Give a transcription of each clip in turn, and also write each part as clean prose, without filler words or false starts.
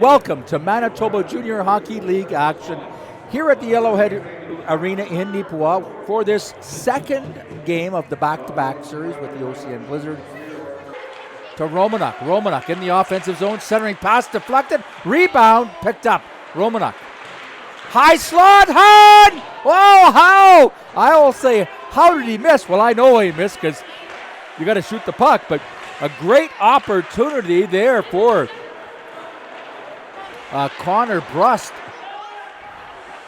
Welcome to Manitoba Junior Hockey League action here at the Yellowhead Arena in Neepawa for this second game of the back-to-back series with the OCN Blizzard. To Romanuk. Romanuk in the offensive zone, centering pass deflected, rebound picked up. Romanuk. High slot, hard! Oh, how? I will say, how did he miss? Well, I know he missed because you got to shoot the puck, but a great opportunity there for Connor Brust.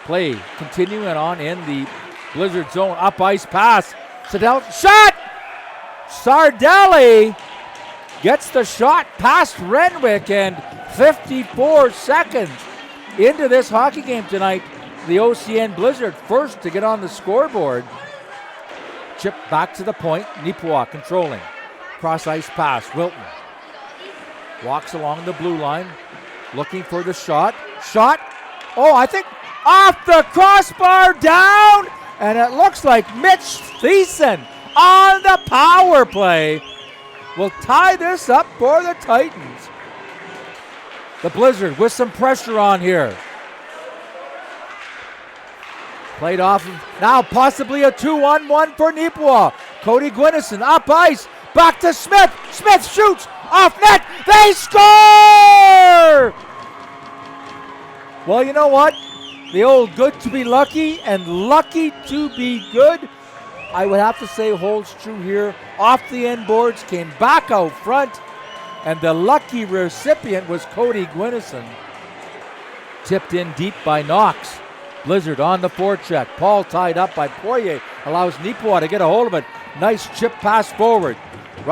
Play continuing on in the Blizzard zone. Up ice pass. Shot! Sardelli gets the shot past Renwick, and 54 seconds into this hockey game tonight. The OCN Blizzard first to get on the scoreboard. Chip back to the point. Neepawa controlling. Cross ice pass. Wilton walks along the blue line. Looking for the shot. Shot. Oh, I think off the crossbar, down. And it looks like Mitch Thiessen on the power play will tie this up for the Titans. The Blizzard with some pressure on here. Played off of, now possibly a 2-on-1 for Neepawa. Cody Gwynison up ice. Back to Smith. Smith shoots. Off net. They score! Well, you know what? The old good to be lucky and lucky to be good, I would have to say holds true here. Off the end boards, came back out front, and the lucky recipient was Cody Gwynison. Tipped in deep by Knox. Blizzard on the forecheck. Paul tied up by Poirier. Allows Neepawa to get a hold of it. Nice chip pass forward. Mitch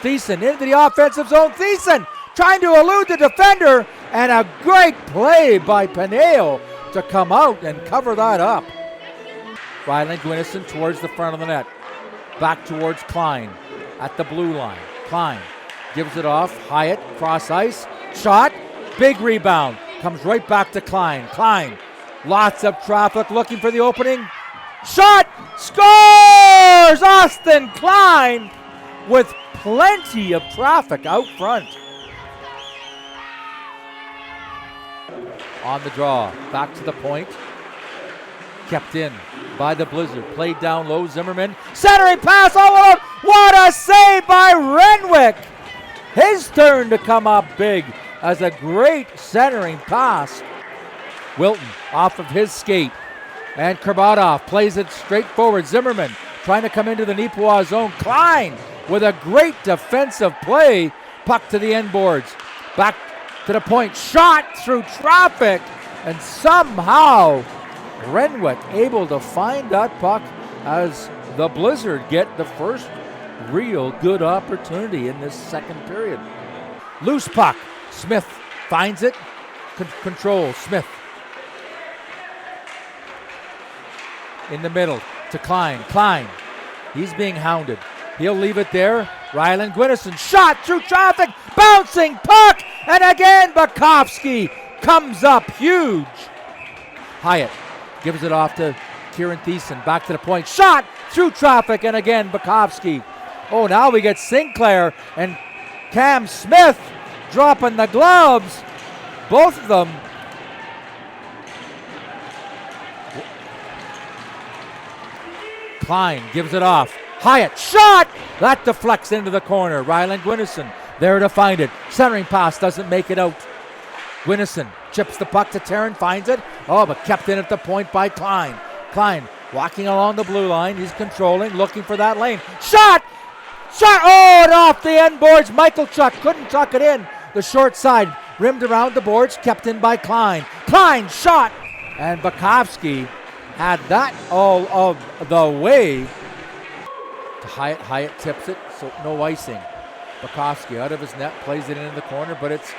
Thiessen into the offensive zone. Thiessen trying to elude the defender, and a great play by Pineo to come out and cover that up. Ryland Gwynison towards the front of the net. Back towards Klein at the blue line. Klein gives it off. Hyatt, cross ice. Shot. Big rebound. Comes right back to Klein. Klein. Lots of traffic looking for the opening. Shot. Scores! Austin Klein with plenty of traffic out front. On the draw. Back to the point. Kept in by the Blizzard. Played down low. Zimmerman. Centering pass all alone. What a save by Renwick. His turn to come up big as a great centering pass. Wilton off of his skate. And Kurbatov plays it straight forward. Zimmerman trying to come into the Neepawa zone. Klein with a great defensive play. Puck to the end boards. Back to the point. Shot through traffic. And somehow Renwick able to find that puck as the Blizzard get the first real good opportunity in this second period. Loose puck. Smith finds it. Control. Smith. In the middle to Klein. Klein. He's being hounded. He'll leave it there. Ryland Gwynison. Shot through traffic. Bouncing puck. And again Bukowski comes up huge. Hyatt gives it off to Kieran Thiessen. Back to the point. Shot through traffic. And again Bukowski. Oh, now we get Sinclair and Cam Smith dropping the gloves. Both of them. Klein gives it off. Hyatt, shot! That deflects into the corner. Ryland Gwynison there to find it. Centering pass doesn't make it out. Gwynison chips the puck to Taryn, finds it. Oh, but kept in at the point by Klein. Klein walking along the blue line. He's controlling, looking for that lane. Shot! Shot! Oh, and off the end boards. Michael Chuck couldn't tuck it in. The short side rimmed around the boards, kept in by Klein. Klein shot! And Bukowski had that all of the way to Hyatt. Hyatt tips it, so no icing. Bukowski out of his net, plays it into the corner, but it's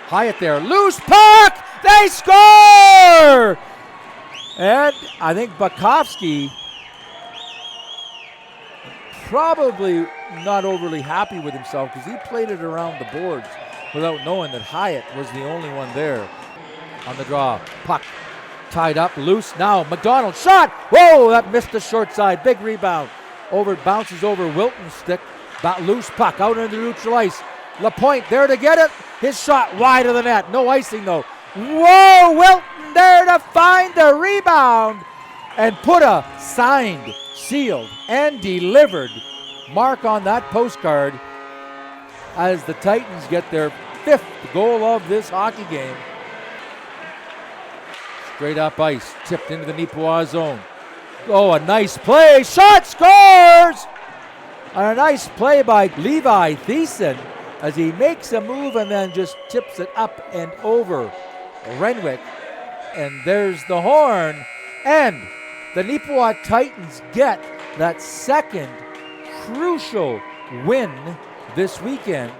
Hyatt there. Loose puck! They score! And I think Bukowski probably not overly happy with himself because he played it around the boards without knowing that Hyatt was the only one there. On the draw, puck tied up, loose. Now McDonald shot. Whoa, that missed the short side. Big rebound. Bounces over Wilton's stick. Loose puck out into the neutral ice. Lapointe there to get it. His shot wide of the net. No icing though. Whoa, Wilton there to find the rebound and put a signed, sealed, and delivered mark on that postcard as the Titans get their 5th goal of this hockey game. Straight up ice, tipped into the Neepawa zone. Oh, a nice play. Shot, scores! And a nice play by Levi Thiessen as he makes a move and then just tips it up and over Renwick. And there's the horn. And the Neepawa Titans get that second crucial win this weekend.